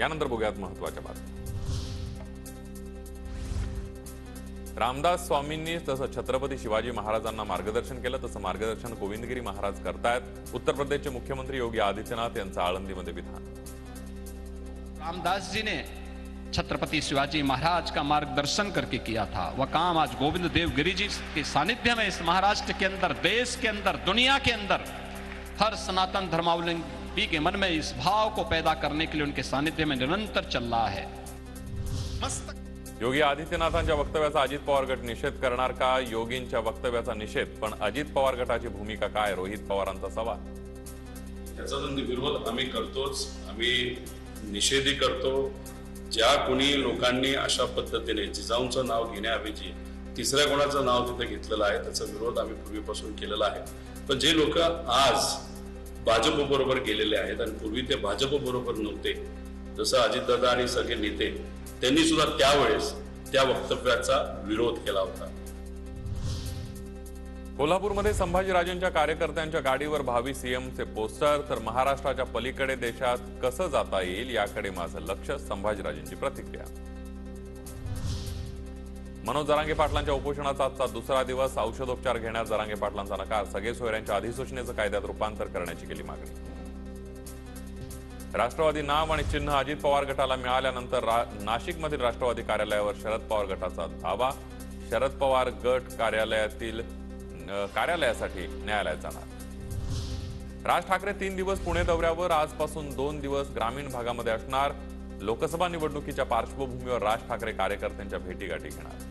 यानंतर बघूयात महत्त्वाच्या बातम्या। रामदास स्वामींनी तसं छत्रपती शिवाजी महाराजांना मार्गदर्शन केलं, तसं मार्गदर्शन गोविंदगिरी महाराज करतायत। उत्तर प्रदेशचे मुख्यमंत्री योगी आदित्यनाथ यांचं आळंदीमध्ये विधान। रामदास जी ने छत्रपति शिवाजी महाराज का मार्गदर्शन करके किया था। वह काम आज गोविंद देव गिरी जी के सानिध्य में इस महाराष्ट्र के अंदर, देश के अंदर, दुनिया के अंदर हर सनातन धर्मावलंबी के मन में इस भाव को पैदा करने के लिए उनके सानिध्य में निरंतर चल रहा है। योगी आदित्यनाथांच्या वक्तव्याचा अजित पवार गट निषेध करणार का? योगींच्या वक्तव्याचा निषेध, पण अजित पवार गटाची भूमिका काय? रोहित पवारांचा सवाल। त्याचा विरोध आम्ही करतोच, आम्ही निषेधही करतो। ज्या कोणी लोकांनी अशा पद्धतीने जिजाऊंचं नाव घेण्याऐवजी तिसऱ्या कोणाचं नाव तिथे घेतलेलं आहे त्याचा विरोध आम्ही पूर्वीपासून केलेला आहे। पण जे लोक आज भाजप बरोबर गेलेले आहेत आणि पूर्वी ते भाजप बरोबर नव्हते, जसं अजितदादा आणि सगळे नेते, त्यांनी सुद्धा त्यावेळेस त्या वक्तव्याचा विरोध केला होता। कोल्हापूरमध्ये संभाजीराजेंच्या कार्यकर्त्यांच्या गाडीवर भावी सीएमचे पोस्टर, तर महाराष्ट्राच्या पलीकडे देशात कसं जाता येईल याकडे माझं लक्ष, संभाजीराजेंची प्रतिक्रिया। मनोज जरांगे पाटलांच्या उपोषणाचा आजचा दुसरा दिवस। औषधोपचार घेण्यास जरांगे पाटलांचा नकार, सगळे सोयऱ्यांच्या अधिसूचनेचं कायद्यात रूपांतर करण्याची केली मागणी। राष्ट्रवादी नाव आणि चिन्ह अजित पवार गटाला मिळाल्यानंतर नाशिकमधील राष्ट्रवादी कार्यालयावर शरद पवार गटाचा धावा। शरद पवार गट कार्यालयासाठी न्यायालयात जाणार। राज ठाकरे 3 दिवस पुणे दौऱ्यावर, आजपासून 2 दिवस ग्रामीण भागामध्ये असणार। लोकसभा निवडणुकीच्या पार्श्वभूमीवर राज ठाकरे कार्यकर्त्यांच्या भेटीगाठी घेणार।